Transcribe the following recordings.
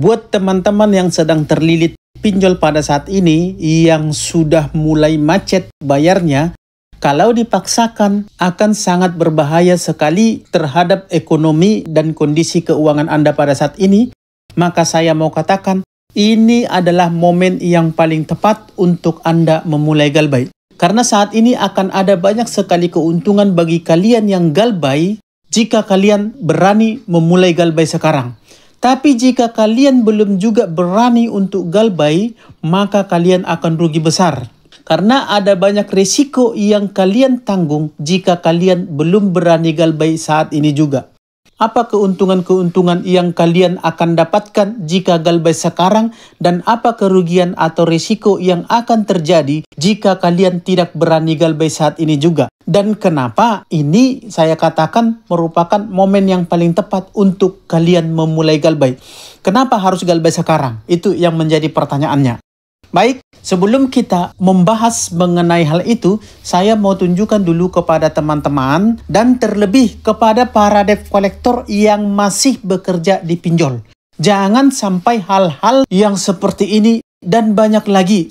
Buat teman-teman yang sedang terlilit pinjol pada saat ini, yang sudah mulai macet bayarnya, kalau dipaksakan akan sangat berbahaya sekali terhadap ekonomi dan kondisi keuangan Anda pada saat ini. Maka saya mau katakan, ini adalah momen yang paling tepat untuk Anda memulai galbay. Karena saat ini akan ada banyak sekali keuntungan bagi kalian yang galbay jika kalian berani memulai galbay sekarang. Tapi jika kalian belum juga berani untuk galbay, maka kalian akan rugi besar. Karena ada banyak risiko yang kalian tanggung jika kalian belum berani galbay saat ini juga. Apa keuntungan-keuntungan yang kalian akan dapatkan jika galbay sekarang, dan apa kerugian atau risiko yang akan terjadi jika kalian tidak berani galbay saat ini juga. Dan kenapa ini saya katakan merupakan momen yang paling tepat untuk kalian memulai galbay. Kenapa harus galbay sekarang? Itu yang menjadi pertanyaannya. Baik, sebelum kita membahas mengenai hal itu, saya mau tunjukkan dulu kepada teman-teman dan terlebih kepada para debt collector yang masih bekerja di pinjol. Jangan sampai hal-hal yang seperti ini dan banyak lagi.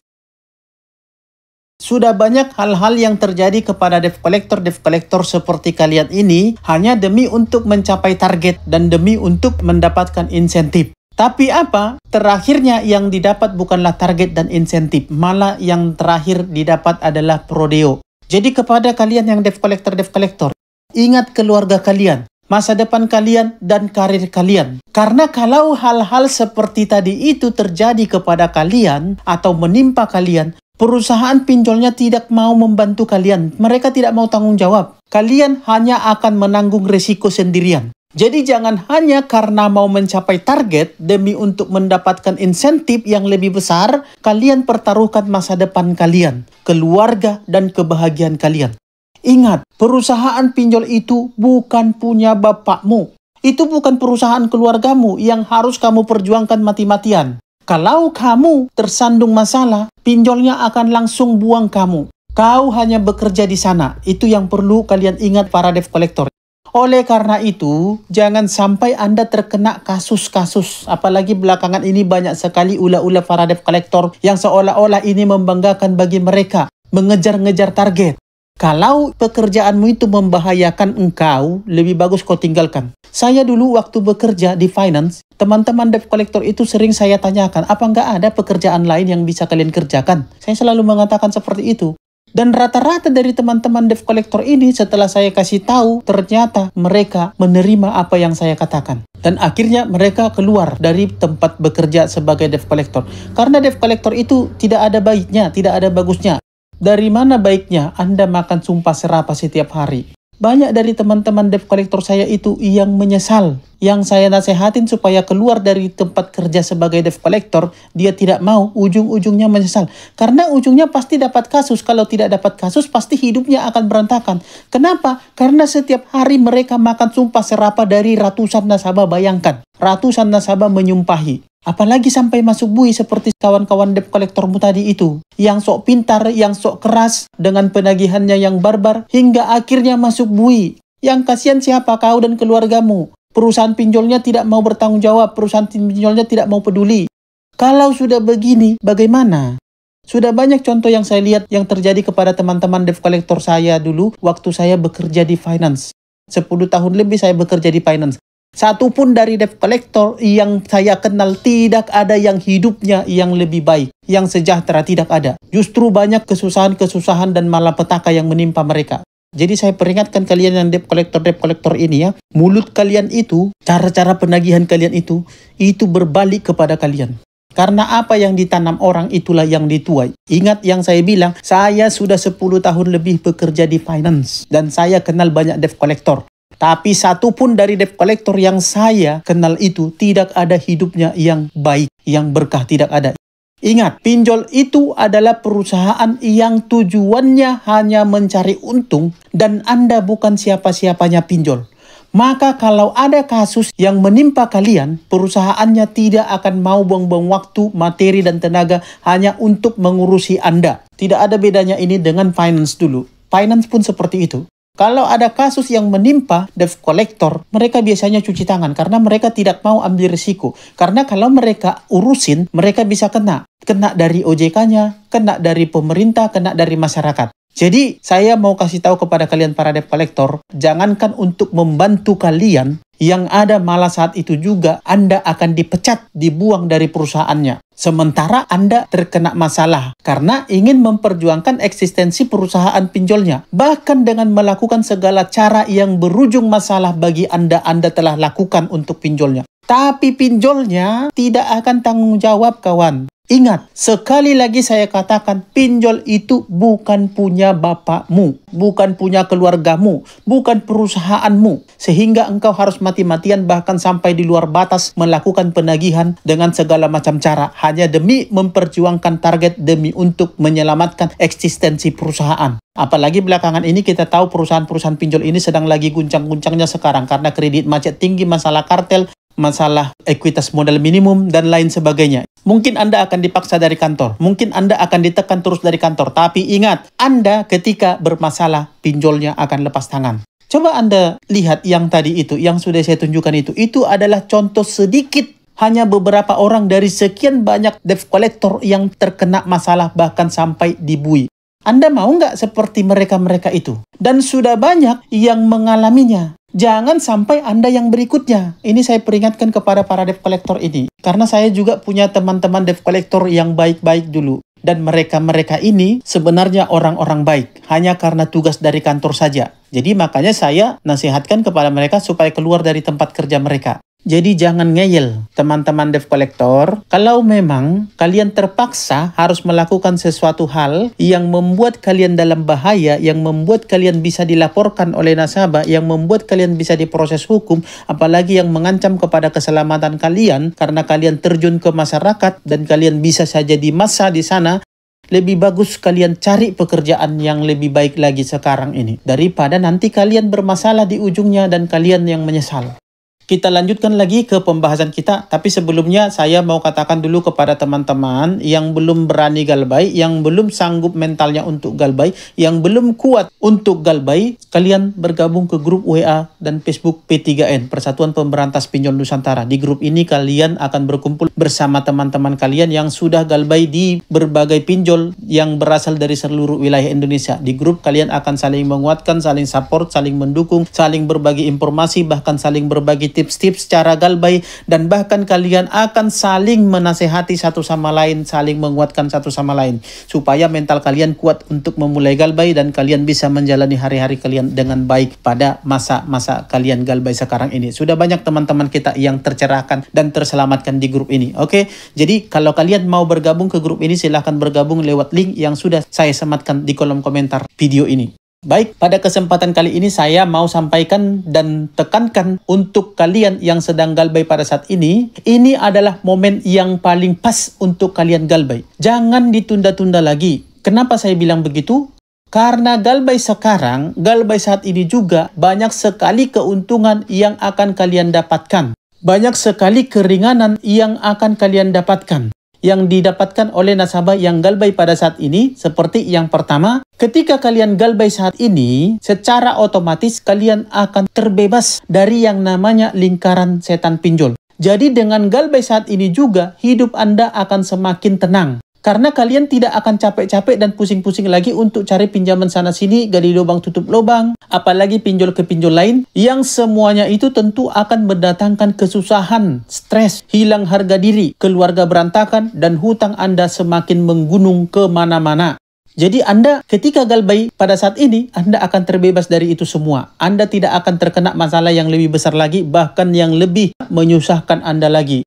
Sudah banyak hal-hal yang terjadi kepada debt collector seperti kalian ini hanya demi untuk mencapai target dan demi untuk mendapatkan insentif. Tapi apa? Terakhirnya yang didapat bukanlah target dan insentif, malah yang terakhir didapat adalah prodeo. Jadi kepada kalian yang debt collector, ingat keluarga kalian, masa depan kalian, dan karir kalian. Karena kalau hal-hal seperti tadi itu terjadi kepada kalian atau menimpa kalian, perusahaan pinjolnya tidak mau membantu kalian. Mereka tidak mau tanggung jawab. Kalian hanya akan menanggung risiko sendirian. Jadi jangan hanya karena mau mencapai target demi untuk mendapatkan insentif yang lebih besar, kalian pertaruhkan masa depan kalian, keluarga, dan kebahagiaan kalian. Ingat, perusahaan pinjol itu bukan punya bapakmu. Itu bukan perusahaan keluargamu yang harus kamu perjuangkan mati-matian. Kalau kamu tersandung masalah, pinjolnya akan langsung buang kamu. Kau hanya bekerja di sana. Itu yang perlu kalian ingat para debt collector. Oleh karena itu, jangan sampai Anda terkena kasus-kasus. Apalagi belakangan ini banyak sekali ulah-ulah para debt collector yang seolah-olah ini membanggakan bagi mereka, mengejar-ngejar target. Kalau pekerjaanmu itu membahayakan engkau, lebih bagus kau tinggalkan. Saya dulu waktu bekerja di finance, teman-teman debt collector itu sering saya tanyakan, apa nggak ada pekerjaan lain yang bisa kalian kerjakan? Saya selalu mengatakan seperti itu. Dan rata-rata dari teman-teman debt collector ini setelah saya kasih tahu, ternyata mereka menerima apa yang saya katakan. Dan akhirnya mereka keluar dari tempat bekerja sebagai debt collector. Karena debt collector itu tidak ada baiknya, tidak ada bagusnya. Dari mana baiknya Anda makan sumpah serapah setiap hari? Banyak dari teman-teman debt collector saya itu yang menyesal. Yang saya nasihatin supaya keluar dari tempat kerja sebagai debt collector, dia tidak mau, ujung-ujungnya menyesal. Karena ujungnya pasti dapat kasus. Kalau tidak dapat kasus, pasti hidupnya akan berantakan. Kenapa? Karena setiap hari mereka makan sumpah serapah dari ratusan nasabah. Bayangkan, ratusan nasabah menyumpahi. Apalagi sampai masuk bui seperti kawan-kawan debt collectormu tadi itu. Yang sok pintar, yang sok keras, dengan penagihannya yang barbar, hingga akhirnya masuk bui. Yang kasihan siapa? Kau dan keluargamu. Perusahaan pinjolnya tidak mau bertanggung jawab, perusahaan pinjolnya tidak mau peduli. Kalau sudah begini, bagaimana? Sudah banyak contoh yang saya lihat yang terjadi kepada teman-teman debt collector saya dulu waktu saya bekerja di finance. 10 tahun lebih saya bekerja di finance. Satupun dari debt collector yang saya kenal tidak ada yang hidupnya yang lebih baik, yang sejahtera, tidak ada. Justru banyak kesusahan-kesusahan dan malapetaka yang menimpa mereka. Jadi saya peringatkan kalian yang debt collector ini ya, mulut kalian itu, cara-cara penagihan kalian itu berbalik kepada kalian. Karena apa yang ditanam orang itulah yang dituai. Ingat yang saya bilang, saya sudah 10 tahun lebih bekerja di finance dan saya kenal banyak debt collector. Tapi satupun dari debt collector yang saya kenal itu tidak ada hidupnya yang baik, yang berkah, tidak ada. Ingat, pinjol itu adalah perusahaan yang tujuannya hanya mencari untung dan Anda bukan siapa-siapanya pinjol. Maka kalau ada kasus yang menimpa kalian, perusahaannya tidak akan mau buang-buang waktu, materi, dan tenaga hanya untuk mengurusi Anda. Tidak ada bedanya ini dengan finance dulu. Finance pun seperti itu. Kalau ada kasus yang menimpa debt collector, mereka biasanya cuci tangan karena mereka tidak mau ambil risiko. Karena kalau mereka urusin, mereka bisa kena. Kena dari OJK-nya, kena dari pemerintah, kena dari masyarakat. Jadi, saya mau kasih tahu kepada kalian para debt collector, jangankan untuk membantu kalian, yang ada malah saat itu juga Anda akan dipecat, dibuang dari perusahaannya. Sementara Anda terkena masalah karena ingin memperjuangkan eksistensi perusahaan pinjolnya. Bahkan dengan melakukan segala cara yang berujung masalah bagi Anda telah lakukan untuk pinjolnya. Tapi pinjolnya tidak akan tanggung jawab, kawan. Ingat, sekali lagi saya katakan, pinjol itu bukan punya bapakmu, bukan punya keluargamu, bukan perusahaanmu. Sehingga engkau harus mati-matian bahkan sampai di luar batas melakukan penagihan dengan segala macam cara. Hanya demi memperjuangkan target, demi untuk menyelamatkan eksistensi perusahaan. Apalagi belakangan ini kita tahu perusahaan-perusahaan pinjol ini sedang lagi guncang-guncangnya sekarang karena kredit macet tinggi, masalah kartel, masalah ekuitas modal minimum, dan lain sebagainya. Mungkin Anda akan dipaksa dari kantor. Mungkin Anda akan ditekan terus dari kantor. Tapi ingat, Anda ketika bermasalah, pinjolnya akan lepas tangan. Coba Anda lihat yang tadi itu, yang sudah saya tunjukkan itu. Itu adalah contoh sedikit. Hanya beberapa orang dari sekian banyak debt collector yang terkena masalah bahkan sampai dibui. Anda mau nggak seperti mereka-mereka itu? Dan sudah banyak yang mengalaminya. Jangan sampai Anda yang berikutnya. Ini saya peringatkan kepada para debt collector ini. Karena saya juga punya teman-teman debt collector yang baik-baik dulu. Dan mereka-mereka ini sebenarnya orang-orang baik. Hanya karena tugas dari kantor saja. Jadi makanya saya nasihatkan kepada mereka supaya keluar dari tempat kerja mereka. Jadi jangan ngeyel, teman-teman debt collector. Kalau memang kalian terpaksa harus melakukan sesuatu hal yang membuat kalian dalam bahaya, yang membuat kalian bisa dilaporkan oleh nasabah, yang membuat kalian bisa diproses hukum, apalagi yang mengancam kepada keselamatan kalian karena kalian terjun ke masyarakat dan kalian bisa saja dimasa di sana, lebih bagus kalian cari pekerjaan yang lebih baik lagi sekarang ini daripada nanti kalian bermasalah di ujungnya dan kalian yang menyesal. Kita lanjutkan lagi ke pembahasan kita, tapi sebelumnya saya mau katakan dulu kepada teman-teman yang belum berani galbay, yang belum sanggup mentalnya untuk galbay, yang belum kuat untuk galbay, kalian bergabung ke grup WA dan Facebook P3N, Persatuan Pemberantas Pinjol Nusantara. Di grup ini kalian akan berkumpul bersama teman-teman kalian yang sudah galbay di berbagai pinjol yang berasal dari seluruh wilayah Indonesia. Di grup kalian akan saling menguatkan, saling support, saling mendukung, saling berbagi informasi, bahkan saling berbagi tips-tips cara galbay, dan bahkan kalian akan saling menasehati satu sama lain, saling menguatkan satu sama lain supaya mental kalian kuat untuk memulai galbay dan kalian bisa menjalani hari-hari kalian dengan baik pada masa-masa kalian galbay sekarang ini. Sudah banyak teman-teman kita yang tercerahkan dan terselamatkan di grup ini. Oke, jadi kalau kalian mau bergabung ke grup ini, silahkan bergabung lewat link yang sudah saya sematkan di kolom komentar video ini. Baik, pada kesempatan kali ini saya mau sampaikan dan tekankan untuk kalian yang sedang galbay pada saat ini adalah momen yang paling pas untuk kalian galbay. Jangan ditunda-tunda lagi. Kenapa saya bilang begitu? Karena galbay sekarang, galbay saat ini juga banyak sekali keuntungan yang akan kalian dapatkan. Banyak sekali keringanan yang akan kalian dapatkan. Yang didapatkan oleh nasabah yang galbay pada saat ini, seperti yang pertama, ketika kalian galbay saat ini, secara otomatis kalian akan terbebas dari yang namanya lingkaran setan pinjol. Jadi dengan galbay saat ini juga, hidup Anda akan semakin tenang. Karena kalian tidak akan capek-capek dan pusing-pusing lagi untuk cari pinjaman sana-sini, gali lubang tutup lubang, apalagi pinjol ke pinjol lain, yang semuanya itu tentu akan mendatangkan kesusahan, stres, hilang harga diri, keluarga berantakan, dan hutang Anda semakin menggunung kemana-mana. Jadi Anda ketika galbay pada saat ini, Anda akan terbebas dari itu semua. Anda tidak akan terkena masalah yang lebih besar lagi, bahkan yang lebih menyusahkan Anda lagi.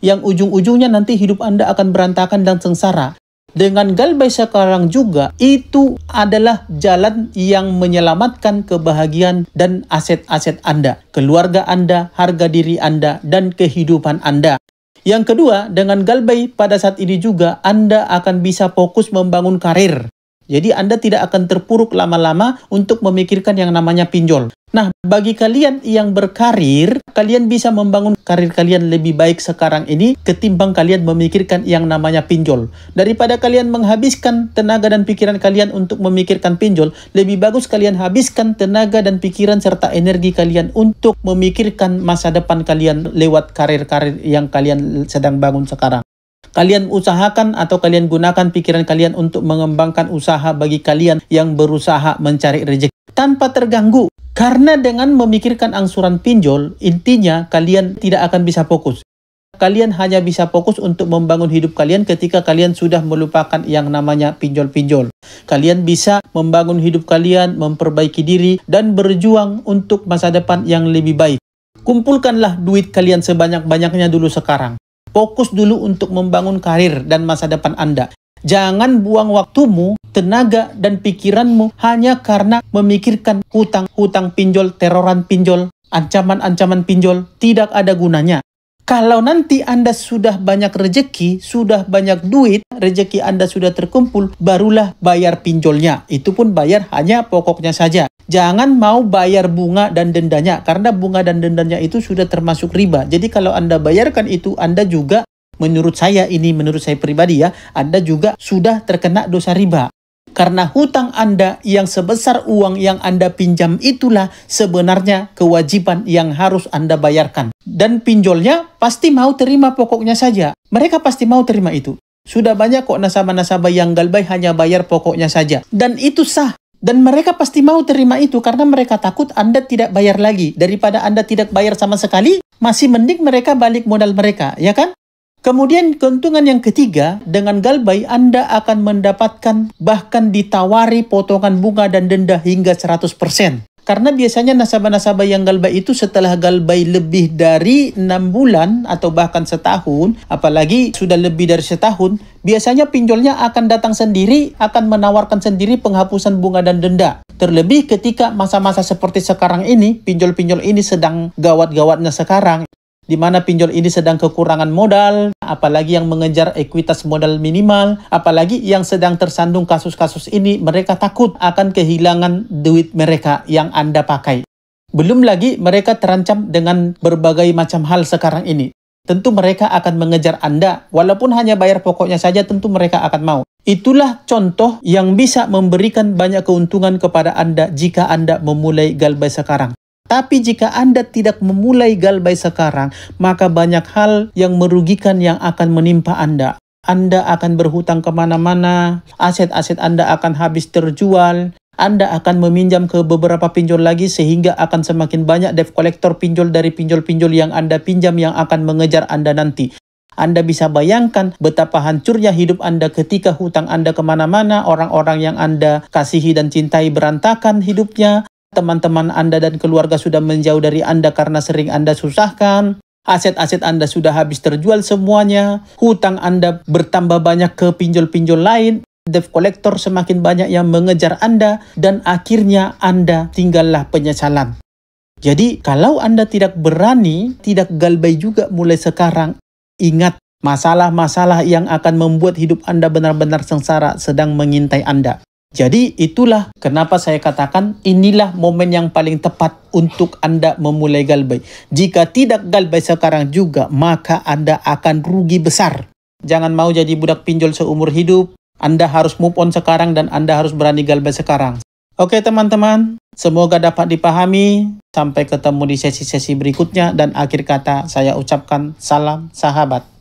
Yang ujung-ujungnya nanti hidup Anda akan berantakan dan sengsara. Dengan galbay sekarang juga, itu adalah jalan yang menyelamatkan kebahagiaan dan aset-aset Anda, keluarga Anda, harga diri Anda, dan kehidupan Anda. Yang kedua, dengan galbay pada saat ini juga, Anda akan bisa fokus membangun karir. Jadi Anda tidak akan terpuruk lama-lama untuk memikirkan yang namanya pinjol. Nah, bagi kalian yang berkarir, kalian bisa membangun karir kalian lebih baik sekarang ini ketimbang kalian memikirkan yang namanya pinjol. Daripada kalian menghabiskan tenaga dan pikiran kalian untuk memikirkan pinjol, lebih bagus kalian habiskan tenaga dan pikiran serta energi kalian untuk memikirkan masa depan kalian lewat karir-karir yang kalian sedang bangun sekarang. Kalian usahakan atau kalian gunakan pikiran kalian untuk mengembangkan usaha bagi kalian yang berusaha mencari rezeki tanpa terganggu. Karena dengan memikirkan angsuran pinjol, intinya kalian tidak akan bisa fokus. Kalian hanya bisa fokus untuk membangun hidup kalian ketika kalian sudah melupakan yang namanya pinjol-pinjol. Kalian bisa membangun hidup kalian, memperbaiki diri, dan berjuang untuk masa depan yang lebih baik. Kumpulkanlah duit kalian sebanyak-banyaknya dulu sekarang. Fokus dulu untuk membangun karir dan masa depan Anda. Jangan buang waktumu, tenaga, dan pikiranmu hanya karena memikirkan hutang pinjol, teroran pinjol, ancaman-ancaman pinjol. Tidak ada gunanya. Kalau nanti Anda sudah banyak rezeki, sudah banyak duit, rezeki Anda sudah terkumpul, barulah bayar pinjolnya. Itu pun bayar hanya pokoknya saja. Jangan mau bayar bunga dan dendanya, karena bunga dan dendanya itu sudah termasuk riba. Jadi kalau Anda bayarkan itu, Anda juga, menurut saya pribadi ya, Anda juga sudah terkena dosa riba. Karena hutang Anda yang sebesar uang yang Anda pinjam itulah sebenarnya kewajiban yang harus Anda bayarkan. Dan pinjolnya pasti mau terima pokoknya saja. Mereka pasti mau terima itu. Sudah banyak kok nasabah-nasabah yang galbay hanya bayar pokoknya saja. Dan itu sah. Dan mereka pasti mau terima itu karena mereka takut Anda tidak bayar lagi. Daripada Anda tidak bayar sama sekali, masih mending mereka balik modal mereka, ya kan? Kemudian keuntungan yang ketiga, dengan galbay Anda akan mendapatkan bahkan ditawari potongan bunga dan denda hingga 100%. Karena biasanya nasabah-nasabah yang galbay itu setelah galbay lebih dari 6 bulan atau bahkan setahun, apalagi sudah lebih dari setahun, biasanya pinjolnya akan datang sendiri, akan menawarkan sendiri penghapusan bunga dan denda. Terlebih ketika masa-masa seperti sekarang ini, pinjol-pinjol ini sedang gawat-gawatnya sekarang, di mana pinjol ini sedang kekurangan modal, apalagi yang mengejar ekuitas modal minimal, apalagi yang sedang tersandung kasus-kasus ini, mereka takut akan kehilangan duit mereka yang Anda pakai. Belum lagi mereka terancam dengan berbagai macam hal sekarang ini. Tentu mereka akan mengejar Anda, walaupun hanya bayar pokoknya saja tentu mereka akan mau. Itulah contoh yang bisa memberikan banyak keuntungan kepada Anda jika Anda memulai galbay sekarang. Tapi jika Anda tidak memulai galbay sekarang, maka banyak hal yang merugikan yang akan menimpa Anda. Anda akan berhutang kemana-mana, aset-aset Anda akan habis terjual, Anda akan meminjam ke beberapa pinjol lagi sehingga akan semakin banyak debt collector pinjol dari pinjol-pinjol yang Anda pinjam yang akan mengejar Anda nanti. Anda bisa bayangkan betapa hancurnya hidup Anda ketika hutang Anda kemana-mana, orang-orang yang Anda kasihi dan cintai berantakan hidupnya, teman-teman Anda dan keluarga sudah menjauh dari Anda karena sering Anda susahkan, aset-aset Anda sudah habis terjual semuanya, hutang Anda bertambah banyak ke pinjol-pinjol lain, debt collector semakin banyak yang mengejar Anda, dan akhirnya Anda tinggallah penyesalan. Jadi, kalau Anda tidak berani, tidak galbay juga mulai sekarang, ingat, masalah-masalah yang akan membuat hidup Anda benar-benar sengsara sedang mengintai Anda. Jadi itulah kenapa saya katakan inilah momen yang paling tepat untuk Anda memulai galbay. Jika tidak galbay sekarang juga, maka Anda akan rugi besar. Jangan mau jadi budak pinjol seumur hidup. Anda harus move on sekarang dan Anda harus berani galbay sekarang. Oke teman-teman, semoga dapat dipahami. Sampai ketemu di sesi-sesi berikutnya dan akhir kata saya ucapkan salam sahabat.